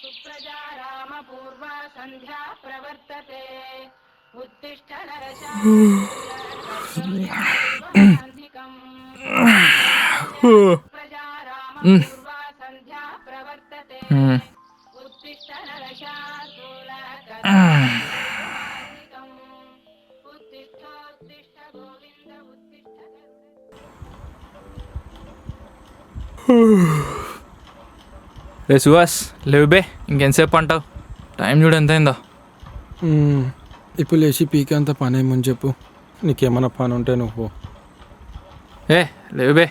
सुप्रजा रामपूर्वा सन्ध्या प्रवर्तते उत्तिष्ठ नरशान्तिकम् प्रजा रामपूर्वा सन्ध्या प्रवर्तते उत्तिष्ठ नरशान्तिकम् उत्तिष्ठ गोविन्द उत्तिष्ठ రే సుహాస్ లేవు బే ఇంకెంతసేపు అంటావు? టైం చూడు ఎంత అయిందో. ఇప్పుడు లేచి పీకే అంత పని ఏమని చెప్పు. నీకేమన్నా పని ఉంటే నువ్వు ఏ లేవు బే.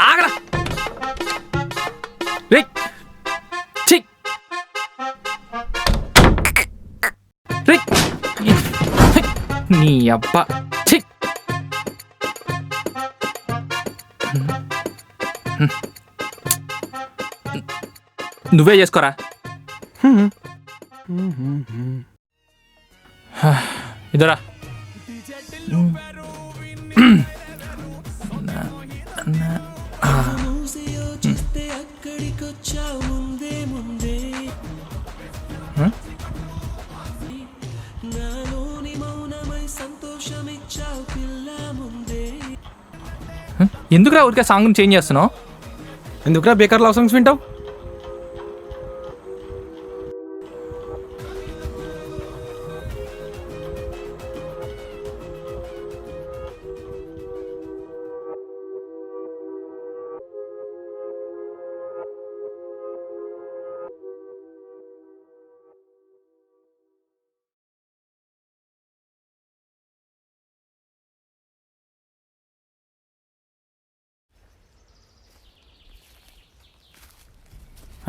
ఆగరా రే ఛీ రే నీ అబ్బా ఛీ నువ్వే చేసుకోరా. ఇదరా ఎందుకురా ఊరికే సాంగ్ చేంజ్ చేస్తున్నావు? ఎందుకురా బేకార్ లవ్ సాంగ్స్ వింటావు?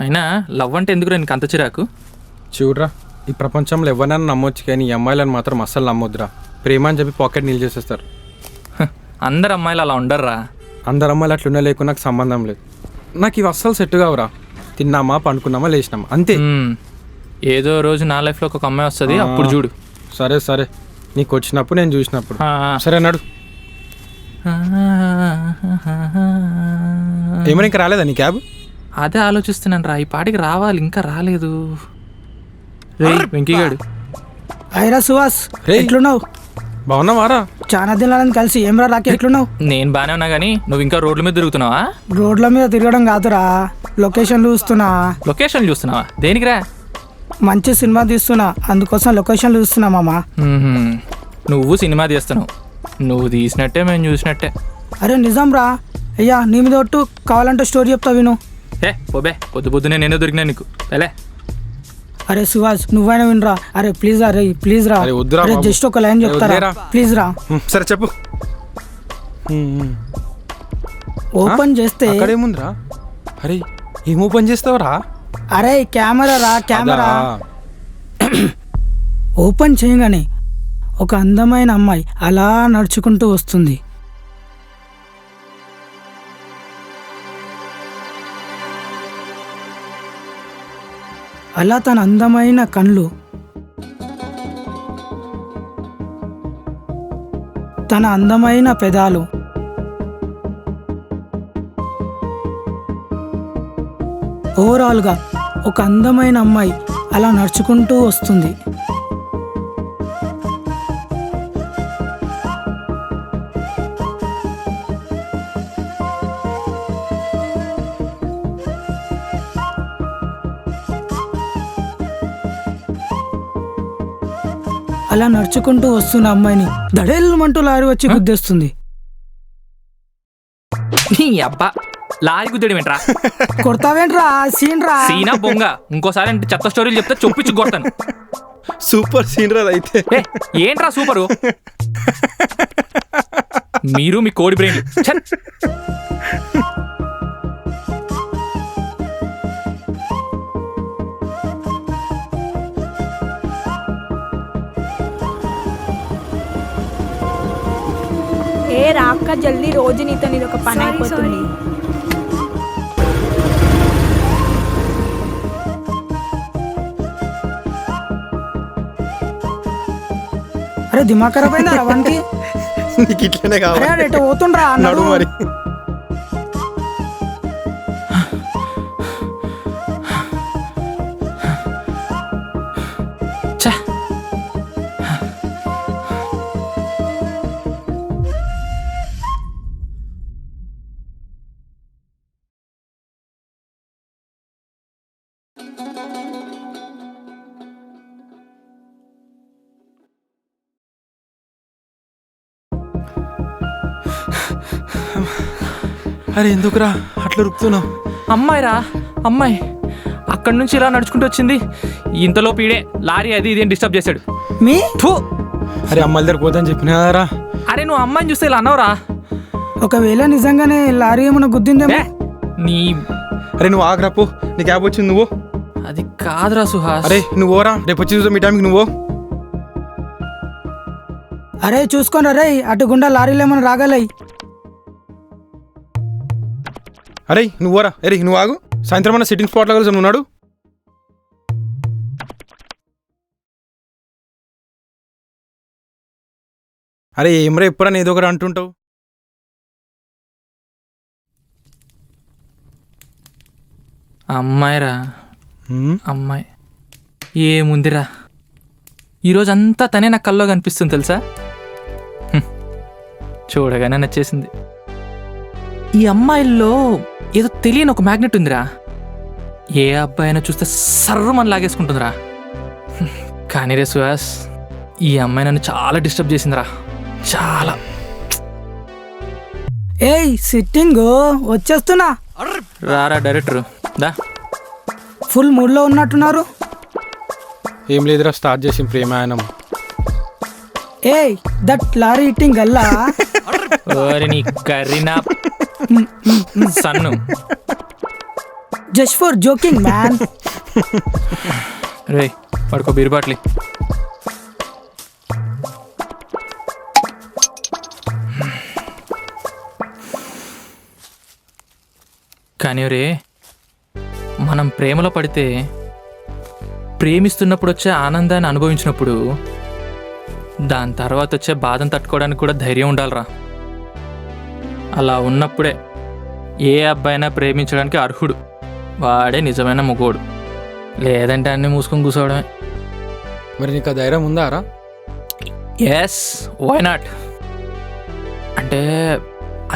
అయినా లవ్ అంటే ఎందుకురా నీకు అంత చిరాకు? చూడరా, ఈ ప్రపంచంలో ఎవరైనా నమ్మొచ్చు కానీ ఈ అమ్మాయిలను మాత్రం అస్సలు నమ్మొద్దురా. ప్రేమ అని చెప్పి పాకెట్ నీళ్ళు చేసేస్తారు. అందరు అమ్మాయిలు అలా ఉండర్రా. అందరు అమ్మాయిలు అట్లున్నా లేకు నాకు సంబంధం లేదు. నాకు ఇవి అస్సలు సెట్ కావురా. తిన్నామా, పండుకున్నామా, లేచినామా అంతే. ఏదో రోజు నా లైఫ్లో ఒక అమ్మాయి వస్తుంది, అప్పుడు చూడు. సరే సరే, నీకు వచ్చినప్పుడు నేను చూసినప్పుడు. సరే నడు. ఏమైనా ఇంకా రాలేదా నీ క్యాబ్? అదే ఆలోచిస్తున్నాను రా, ఈ పాటికి రావాలి, ఇంకా రాలేదు. వెంకీగాడు. అయిరా సుహాస్, ఎట్లున్నావు? బాగున్నావారా? చాలా దినాలని కలిసి. ఏమరా రాకి, ఎట్లున్నావు? నేను బానే ఉన్నా కానీ నువ్వు ఇంకా రోడ్ల మీద తిరుగుతున్నావా? రోడ్ల మీద తిరగడం కాదురా, లొకేషన్ చూస్తున్నా. లొకేషన్ చూస్తున్నావా? దేనికిరా? మంచి సినిమా తీస్తున్నా, అందుకోసం లొకేషన్ చూస్తున్నా మామా. నువ్వు సినిమా తీస్తున్నావు, నువ్వు తీసినట్టే మేము చూసినట్టే. అరే నిజం రా. అయ్యా నీ మీద ఒట్టు, కావాలంటే స్టోరీ చెప్తా విను. ఏ పోబే, పొద్దు పొద్దునే నేనే దొరికినా నీకు. వెళ్ళే. అరే సుహాస్ నువ్వైనా వినరా. అరే ప్లీజ్ రా, రే ప్లీజ్ రా. అరే జస్ట్ ఒక లైన్ చెప్తారా ప్లీజ్ రా. సరే చెప్పు. ఓపెన్ చేస్తే అక్కడేముందిరా? అరే ఏం ఓపెన్ చేస్తావురా? అరే కెమెరా రా, కెమెరా. ఓపెన్ చేయగానే ఒక అందమైన అమ్మాయి అలా నడుచుకుంటూ వస్తుంది. అలా తన అందమైన కళ్ళు, తన అందమైన పెదాలు, ఓవరాల్గా ఒక అందమైన అమ్మాయి అలా నడుచుకుంటూ వస్తుంది. అలా నడుచుకుంటూ వస్తున్న అమ్మాయిని దడేల్మంటూ లారీ వచ్చి గుద్దేస్తుంది. నీ అబ్బా, లారీ గుద్దడం ఏంట్రా? కొడతావేంట్రా? సీన్ రా. సీనా బొంగ. ఇంకోసారి అంటే చెత్త స్టోరీలు చెప్తే చొప్పించు కొడతాను. సూపర్ సీన్ రా అయితే. ఏంట్రా సూపరు? మీరు మీ కోడి బ్రెయిన్. ఏ రాక్క జల్దీ రోజు నీతో నీది ఒక పని అయిపోతుంది. అరే దిమాగ్ ఖరాబ్ అయిందా రవానికి? నీకు ఇట్లనే అరే కావాలి అరే పోతుండ్రా నడు మరి. ఛ! అరే ఎందుకురా అట్లా రుక్కుతున్నావు? అమ్మాయిరా అమ్మాయి అక్కడి నుంచి ఇలా నడుచుకుంటూ వచ్చింది. ఇంతలో పీడే లారీ అది ఇది డిస్టర్బ్ చేశాడు. మీ థూ! అరే అమ్మాయిల దగ్గర పోతాను చెప్పినారా? అరే నువ్వు అమ్మాయిని చూస్తే ఇలా అన్నావురా? ఒకవేళ నిజంగానే లారీ ఏమైనా గుద్దిందేమో. ఏ, నీ అరే నువ్వు ఆగ్రాపో, నీ క్యాబ్ వచ్చింది నువ్వు. అది కాదురా సుహాస్. అరే నువ్వు ఓరా, రేపు వచ్చి చూద్దాం మీ టైంకి నువ్వు. అరే చూసుకోండి అరే అటు గుండా లారీలు ఏమైనా రాగలయి. అరే నువ్వు ఓరా. అరే నువ్వు ఆగు, సాయంత్రం అన్న సిట్టింగ్ స్పాట్లో కలిసి ఉన్నాడు. అరే ఏమరా ఎప్పుడన్నా ఏదో ఒకటి అంటుంటావు. అమ్మాయిరా అమ్మాయి ఏముందిరా, ఈరోజంతా తనే నా కల్లో కనిపిస్తుంది తెలుసా. చూడగానే నచ్చేసింది. ఈ అమ్మాయిల్లో ఏదో తెలియని ఒక మ్యాగ్నెట్ ఉందిరా. ఏ అబ్బాయి అయినా చూస్తే సర్రమని లాగేసుకుంటుందిరా. కానీ రే సుహాస్, ఈ అమ్మాయి నన్ను చాలా డిస్టర్బ్ చేసిందిరా, చాలా. ఏయ్ సిట్టింగ్ వచ్చేస్తున్నా. రారా డైరెక్టర్ దా. ఫుల్ మూడ్లో ఉన్నట్టున్నారు. ఏం లేదురా, స్టార్ట్ చేసి ప్రేమాయణం. ఏయ్ దట్ లారీ ఇట్టింగ్ గల్లా. ఓరి నీ కర్రీనా సన్ను. Just for joking man. రే పడుకో బీర్ బాట్లి. కానీ రే, మనం ప్రేమలో పడితే ప్రేమిస్తున్నప్పుడు వచ్చే ఆనందాన్ని అనుభవించినప్పుడు దాని తర్వాత వచ్చే బాధను తట్టుకోవడానికి కూడా ధైర్యం ఉండాలిరా. అలా ఉన్నప్పుడే ఏ అబ్బాయినా ప్రేమించడానికి అర్హుడు. వాడే నిజమైన మొగోడు. లేదంటే అన్నీ మూసుకొని కూర్చోవడమే. మరి నీకు ఆ ధైర్యం ఉందా రా? Yes, why not. అంటే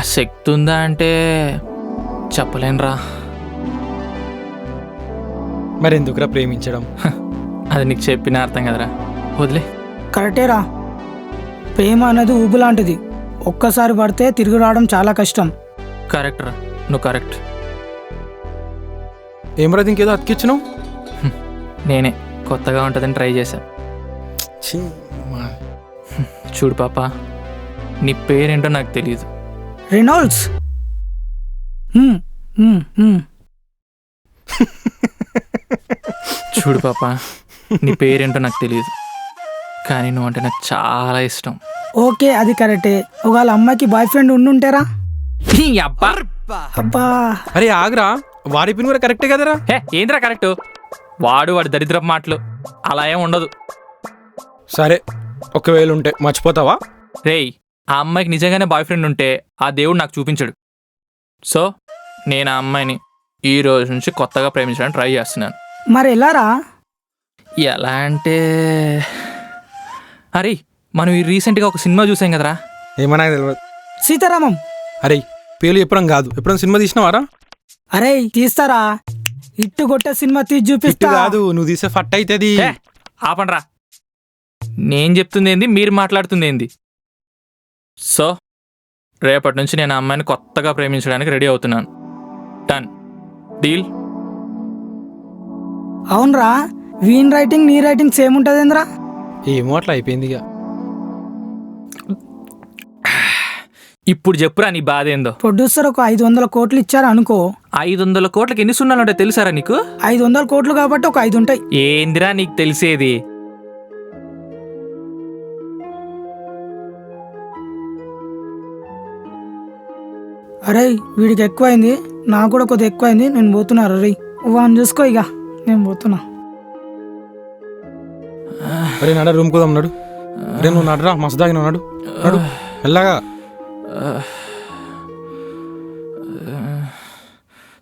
ఆ శక్తి ఉందా అంటే చెప్పలేనురా. మరి ఎందుకురా ప్రేమించడం? అది నీకు చెప్పిన అర్థం కదరా, వదిలే. కరెక్టేరా, ప్రేమ అనేది ఊబు లాంటిది. ఒక్కసారి పడితే తిరిగి రావడం చాలా కష్టం. కరెక్ట్ రా, నువ్వు కరెక్ట్. ఏమరా ఇంకేదో అతికిచ్చినావు? నేనే కొత్తగా ఉంటుందని ట్రై చేశా. చూడు పాప, నీ పేరేంటో నాకు తెలియదు. రెనాల్డ్స్. చూడు పాప, నీ పేరేంటో నాకు తెలియదు, కానీ నువ్వు అంటే నాకు చాలా ఇష్టం. ఓకే అది కరెక్టే. ఒకవేళ అమ్మాయికి బాయ్ ఫ్రెండ్ ఉండుంటారా? అబ్బా అబ్బా అరే ఆగ్రా, వాడి పిన్ కూడా కరెక్టే కదరా? హే ఏంద్రా కరెక్టు? వాడు దరిద్రపు మాటలు అలా ఏం ఉండదు. సరే ఒకవేళ ఉంటే మర్చిపోతావా? రేయ్, ఆ అమ్మాయికి నిజంగానే బాయ్ ఫ్రెండ్ ఉంటే ఆ దేవుడు నాకు చూపించడు. సో నేను ఆ అమ్మాయిని ఈ రోజు నుంచి కొత్తగా ప్రేమించడానికి ట్రై చేస్తున్నాను. మరి ఎలారా? ఎలా అంటే, అరే మనం ఈ రీసెంట్గా ఒక సినిమా చూసాం కదరా. ఏమన్నా తెలియదు. సీతారామం. అరే పేర్లు చెప్పడం కాదు, ఎప్పుడైనా సినిమా తీసినావారా? అరే తీస్తారా, ఇట్టు కొట్టే సినిమా తీసి ఇట్టు చూపిస్తా. కాదు, నువ్వు తీసే ఫట్ అవుతుంది. ఆపండ్రా, నేను చెప్తుంది ఏంది, మీరు మాట్లాడుతుంది ఏంది. సో రేపటి నుంచి నేను ఆ అమ్మాయిని కొత్తగా ప్రేమించడానికి రెడీ అవుతున్నాను. Done deal. అవునరా, వీన్ రైటింగ్ నీ రైటింగ్ సేమ్ ఉంటుందేంద్రా? ఏమో అట్లా అయిపోయింది ఇక. ఇప్పుడు చెప్పురా నీ బాధ ఏందో. ప్రొడ్యూసర్ ఒక 500 కోట్లు ఇచ్చారు అనుకో. 500 కోట్లకి ఎన్ని సున్నాలు ఉంటాయి తెలుసారా నీకు? 500 కోట్లు కాబట్టి ఒక 5 ఉంటాయి. ఏందిరా నీకు తెలిసేది? అరే వీడికి ఎక్కువైంది, నాకు కూడా కొద్దిగా ఎక్కువైంది, నేను పోతున్నా రే. వాడిని చూసుకో ఇక, నేను పోతున్నా. అరే నడ రూమ్ కుదాం నడు. అరే నువ్వు నడరా, మస్తు దాగిన నడు నడు మెల్లగా.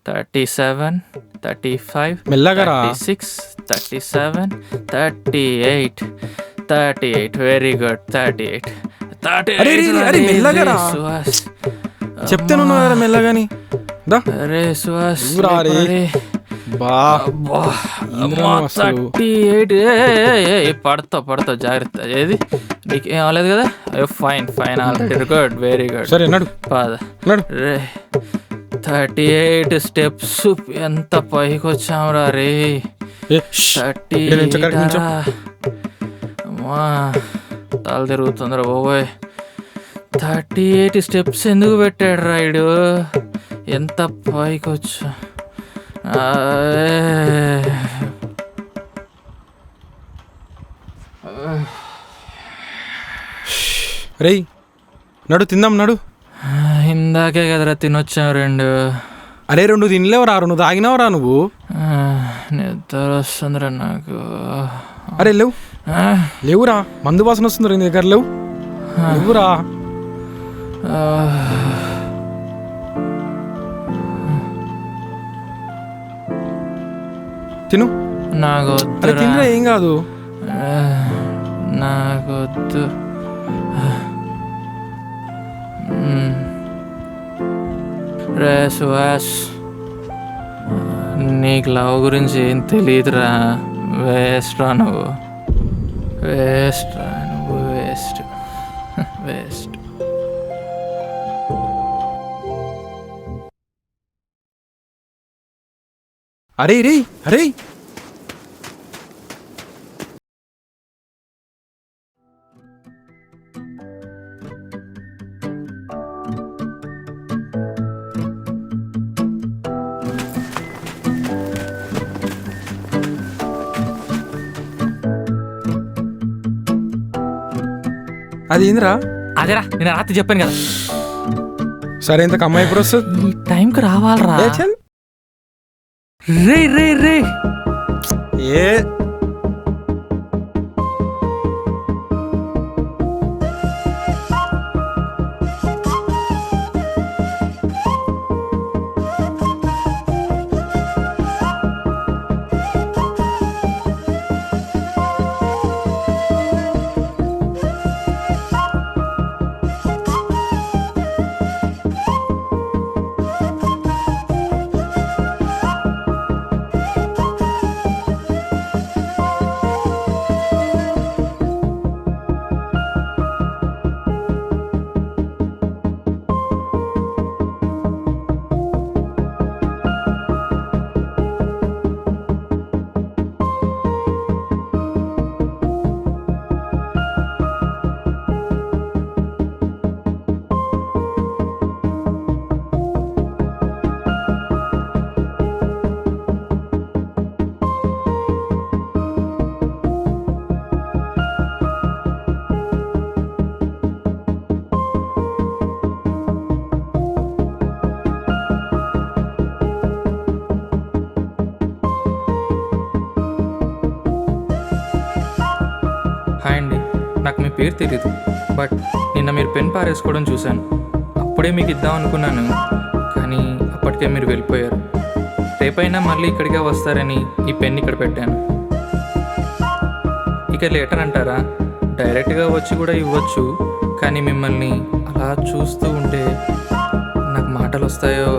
37, 35, మెల్లగా రా. 36, 37, 38, 38. Very good. 38. అరే, అరే, మెల్లగా రా. సుహాస్ చెప్తే నువ్వు మెల్లగాని దా. అరే సుహాస్ ఊరా రే. బా 38. పడతా జాగ్రత్త. ఏది నీకేం అవ్వలేదు కదా? Fine already. Good, very good. సరే నడు పద నడు. రే 38 స్టెప్స్. ఎంత పైకి వచ్చాంరా రే. ఏ, 38. అమ్మా తల తిరుగుతుందిరా బాబోయ్. 38 స్టెప్స్ ఎందుకు పెట్టాడు రైడు? ఎంత పైకి వచ్చా. రేయ్ నడు తిందాం నడు. ఇందాకే కదరా తినొచ్చాం 2. అరే 2 తినలేవురా, 2 తాగినావురా నువ్వు. నిద్ర వస్తుందిరా నాకు. అరే లేవురా, మందు వాసన వస్తుందిరా నీ దగ్గర. లేవురా. తిను. నాకొద్దు. తినరా, ఏం కాదు. నాకొద్దు. రే సుహాస్, నీకు లవ్ గురించి ఏం తెలియదురా. వేస్ట్ రా నువ్వు. వేస్ట్. అరే రే అరే అది ఏందిరా? అదేరా నేను రాత్రి చెప్పాను కదా. సరే ఇంతకు అమ్మాయి ఎప్పుడు వస్తుంది? ఈ టైంకి రావాలరా. ఏ చల్. రే రే రే ఏ హాయ్ అండి, నాకు మీ పేరు తెలీదు, బట్ నిన్న మీరు పెన్ పారేసుకోవడం చూశాను. అప్పుడే మీకు ఇద్దాం అనుకున్నాను, కానీ అప్పటికే మీరు వెళ్ళిపోయారు. రేపైనా మళ్ళీ ఇక్కడికే వస్తారని ఈ పెన్ ఇక్కడ పెట్టాను. ఇక లెటర్ అంటారా, డైరెక్ట్గా వచ్చి కూడా ఇవ్వచ్చు, కానీ మిమ్మల్ని అలా చూస్తూ ఉంటే నాకు మాటలు వస్తాయో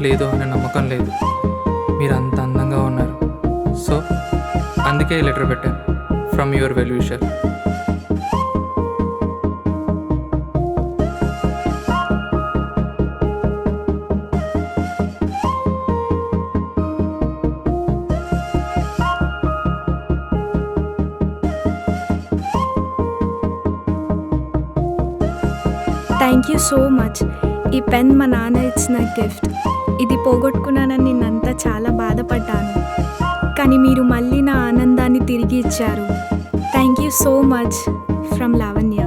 లేదో అనే నమ్మకం లేదు. మీరు అంత అందంగా ఉన్నారు. సో అందుకే ఈ లెటర్ పెట్టాను. From your well wisher. Thank you so much. ఈ పెన్ మా నాన్న ఇచ్చిన గిఫ్ట్. ఇది పోగొట్టుకున్నానని నేనంతా చాలా బాధపడ్డాను, కానీ మీరు మళ్ళీ నా ఆనందాన్ని తిరిగి ఇచ్చారు. Thank you so much. From Lavanya.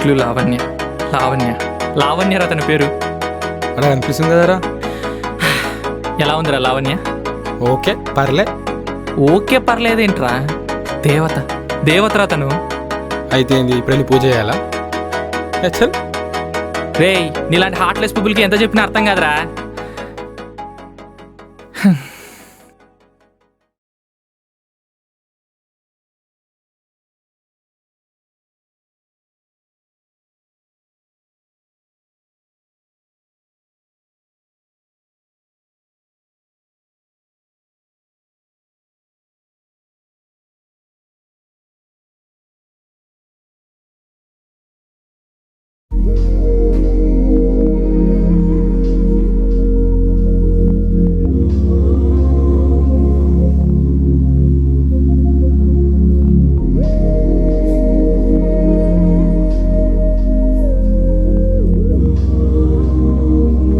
ఇట్లు లావణ్య. లావణ్య లావణ్యరా అతని పేరు. అలా అనిపిస్తుంది కదరా. ఎలా ఉందిరా లావణ్య? ఓకే పర్లే. ఓకే పర్లేదేంట్రా, దేవత దేవతరా తను. అయితే ఏంది ఇప్పుడు వెళ్ళి పూజ చేయాలా? చల్. రేయ్, నీలాంటి హార్ట్లెస్ పీపుల్కి ఎంత చెప్పినా అర్థం కాదురా.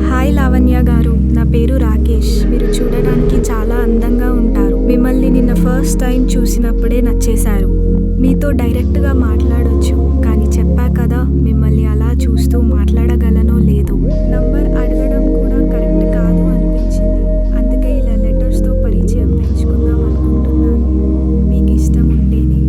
హాయ్ లావణ్య గారు, నా పేరు రాకేష్. మీరు చూడడానికి చాలా అందంగా ఉంటారు. మిమ్మల్ని నిన్న ఫస్ట్ టైం చూసినప్పుడే నచ్చేశారు. మీతో డైరెక్ట్గా మాట్లాడొచ్చు, కానీ చెప్పా కదా మిమ్మల్ని అలా చూస్తూ మాట్లాడగలనో లేదో. నంబర్ అడగడం కూడా కరెక్ట్ కాదు అనిపించింది. అందుకే ఇలా లెటర్స్తో పరిచయం పెంచుకుందాం అనుకుంటున్నాను. మీకు ఇష్టం ఉంటేనే.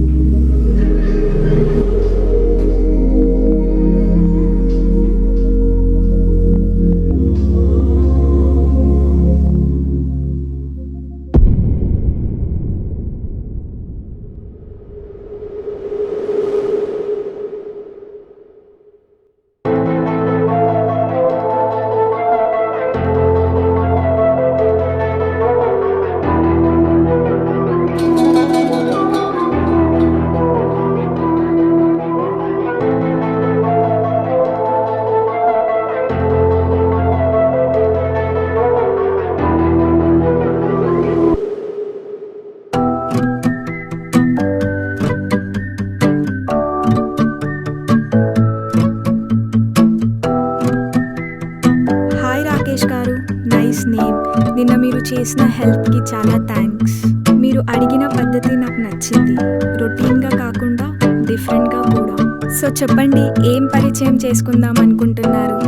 హాయ్ రాకేష్ గారు, నైస్ నేమ్. నిన్న మీరు చేసిన హెల్ప్కి చాలా థ్యాంక్స్. మీరు అడిగిన పద్ధతి నాకు నచ్చింది. రొటీన్గా కాకుండా డిఫరెంట్గా కూడా. సో చెప్పండి, ఏం పరిచయం చేసుకుందాం అనుకుంటున్నారు?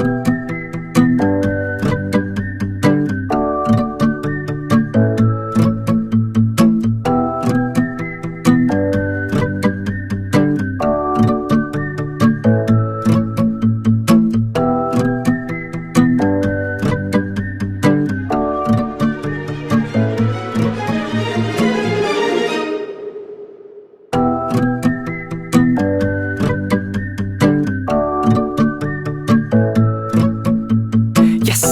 ఎస్.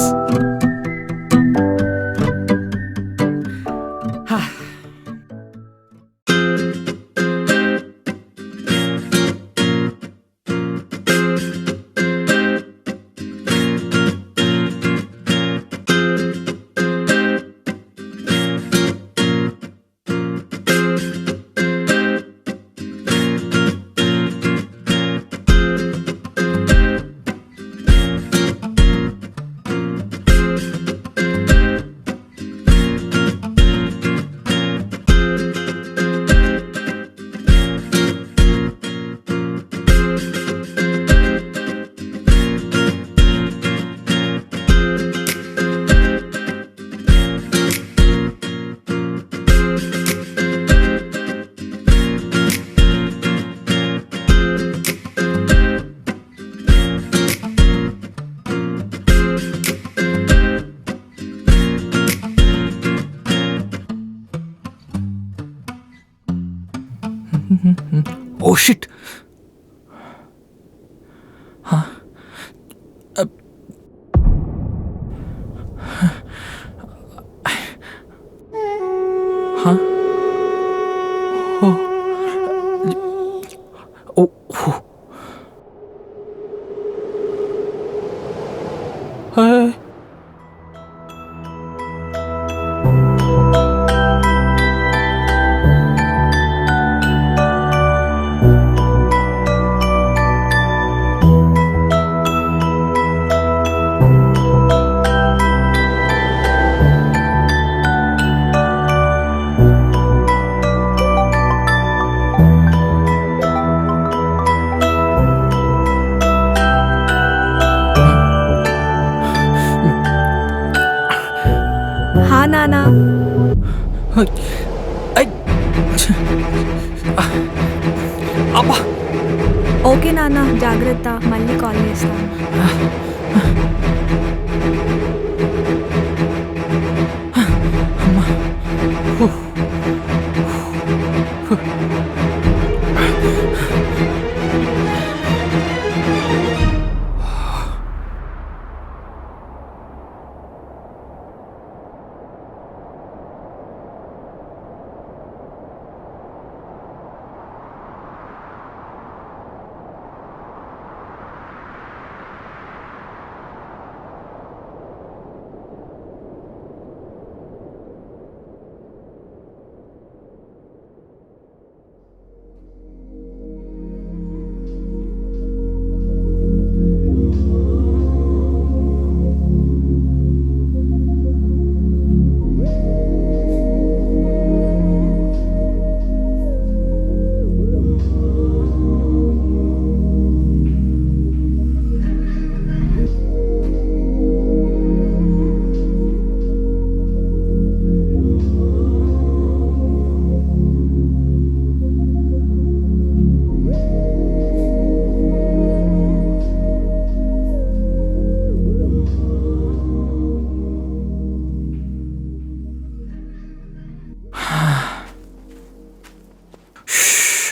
Oh shit. నాన్న. ఐ! అబ్బా! ఓకే నాన్న, జాగ్రత్త, మళ్ళీ కాల్ చేస్తాను.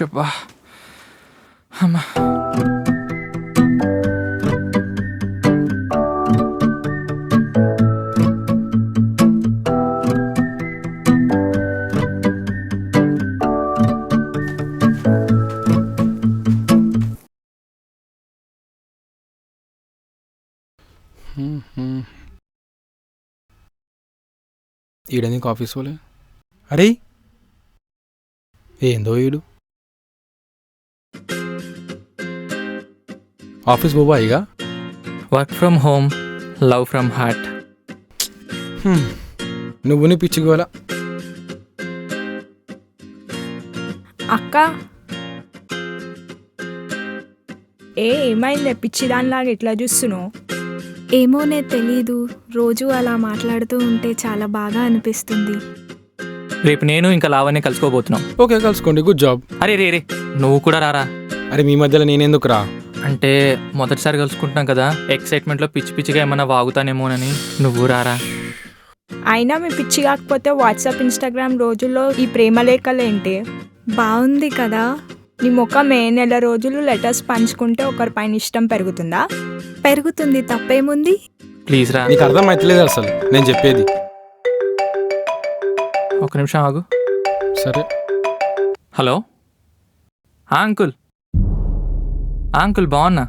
అబ్బా! అమ్మా! ఈడెందుకు ఆఫీస్ పోలే? అరే ఏందో ఈడు ఆఫీస్ పోవా ఇక? Work from home, love from heart. నువ్వు నీ పిచ్చిగోలా. అక్క ఏమైంది పిచ్చిదానిలాగా ఇట్లా చూస్తున్నావు? ఏమోనే తెలీదు, రోజు అలా మాట్లాడుతూ ఉంటే చాలా బాగా అనిపిస్తుంది. రేపు నేను ఇంకా లావణ్య కలుసుకోబోతున్నాం. ఓకే, కలుసుకోండి, గుడ్ జాబ్. అరే రే రే, నువ్వు కూడా రారా. అరే మీ మధ్యలో నేనెందుకు రా? అంటే మొదటిసారి కలుసుకుంటున్నాం కదా, ఎక్సైట్మెంట్లో పిచ్చి పిచ్చిగా ఏమన్నా వాగుతానేమోనని. నువ్వు రారా. అయినా మీ పిచ్చి కాకపోతే వాట్సాప్, ఇన్స్టాగ్రామ్ రోజుల్లో ఈ ప్రేమ లేఖలేంటి? బాగుంది కదా. నీ ముఖమే నెల రోజులు లెటర్స్ పంచుకుంటే ఒకరిపైన ఇష్టం పెరుగుతుందా? పెరుగుతుంది, తప్పేముంది? ప్లీజ్ రా. నీకు అర్థం అవుతలేదు అసలు నేను చెప్పేది. ఒక నిమిషం ఆగు. సరే. Hello uncle. అంకుల్ బాగున్నా.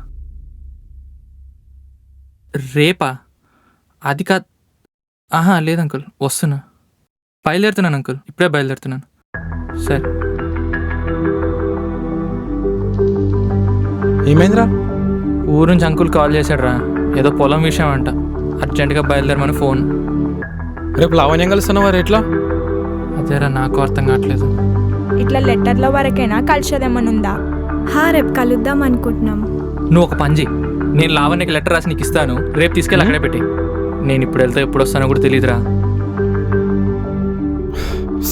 రేపా? అది కాదు. లేదు అంకుల్, వస్తున్నా. బయలుదేరుతున్నాను అంకుల్, ఇప్పుడే బయలుదేరుతున్నాను. సరే. ఏమైందిరా? ఊరు నుంచి అంకుల్ కాల్ చేశాడు రా, ఏదో పొలం విషయం అంట. అర్జెంటుగా బయలుదేరమని ఫోన్. రేపు లావణ్యం కలుస్తున్నావా? ఎట్లా? అదేరా నాకు అర్థం కావట్లేదు. ఇట్లా లెటర్ల వరకైనా కలిసేదేమనుందా? రేపు కలుద్దాం అనుకుంటున్నాం. నువ్వు ఒక పని చెయ్యి, నేను లావణ్యకి లెటర్ రాసి నీకు ఇస్తాను, రేపు తీసుకెళ్ళి అక్కడే పెట్టి. నేను ఇప్పుడు వెళ్తే ఎప్పుడు వస్తానో కూడా తెలియదురా.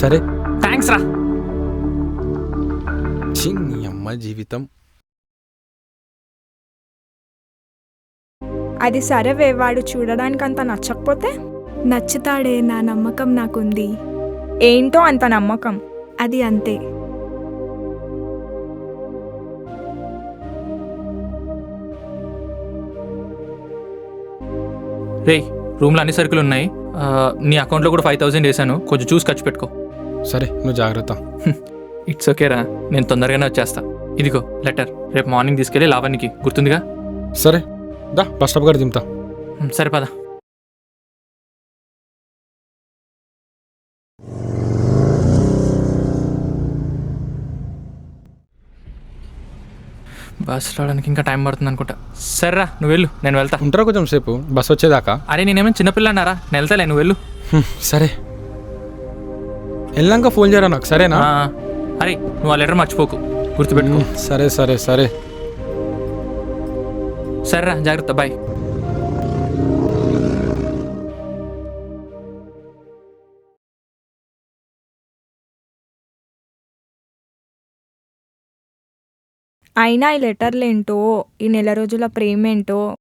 సరే, థ్యాంక్స్ రా. నీ అమ్మ జీవితం. అది సరేవే, వాడు చూడడానికి అంత నచ్చకపోతే? నచ్చుతాడే, నా నమ్మకం నాకుంది. ఏంటో అంత నమ్మకం? అది అంతే. రే, రూమ్లో అన్ని సరుకులు ఉన్నాయి. నీ అకౌంట్లో కూడా 5,000 వేసాను, కొంచెం చూసి ఖర్చు పెట్టుకో. సరే, నువ్వు జాగ్రత్త. ఇట్స్ ఓకే రా, నేను తొందరగానే వచ్చేస్తా. ఇదిగో లెటర్, రేపు మార్నింగ్ తీసుకెళ్ళి లావణ్యకి, గుర్తుందిగా? సరే దా, బస్ స్టాప్ గారు దింపుతా. సరే పద. బస్ రావడానికి ఇంకా టైం పడుతుంది అనుకుంటా. సరేరా, నువ్వు వెళ్ళు, నేను వెళ్తా. ఉంటారా కొంచెం సేపు బస్ వచ్చేదాకా? అరే నేనేమైనా చిన్నపిల్ల అన్నారా, నేను వెళ్తాలే, నువ్వు వెళ్ళు. సరే, వెళ్ళాక ఫోన్ చేయరా నాకు, సరేనా? అరే నువ్వు ఆ లెటర్ మర్చిపోకు, గుర్తుపెట్టుకో. సరే సరే సరే. సరేరా, జాగ్రత్త, బాయ్. అయినా ఈ లెటర్లేంటో ఈ నెల రోజుల ప్రేమేంటో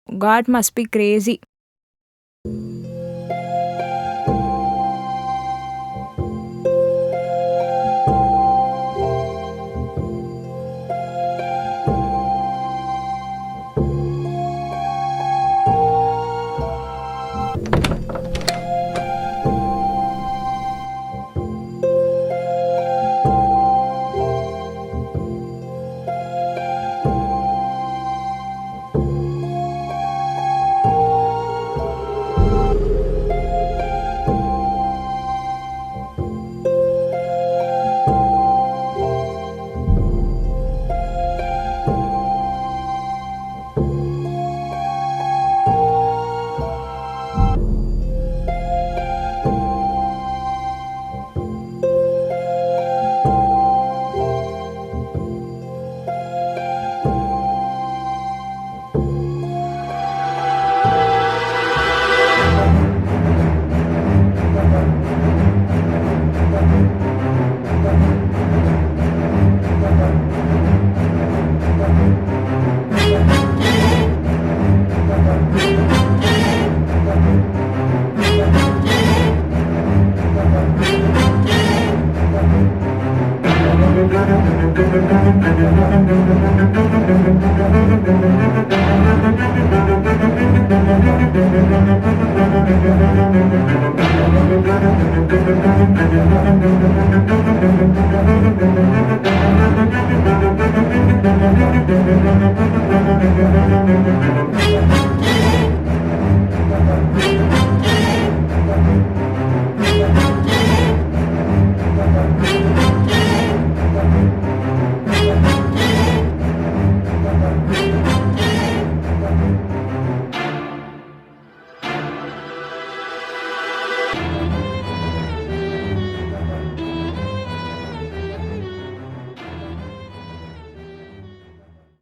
గాడ్ మస్ట్ బి క్రేజీ.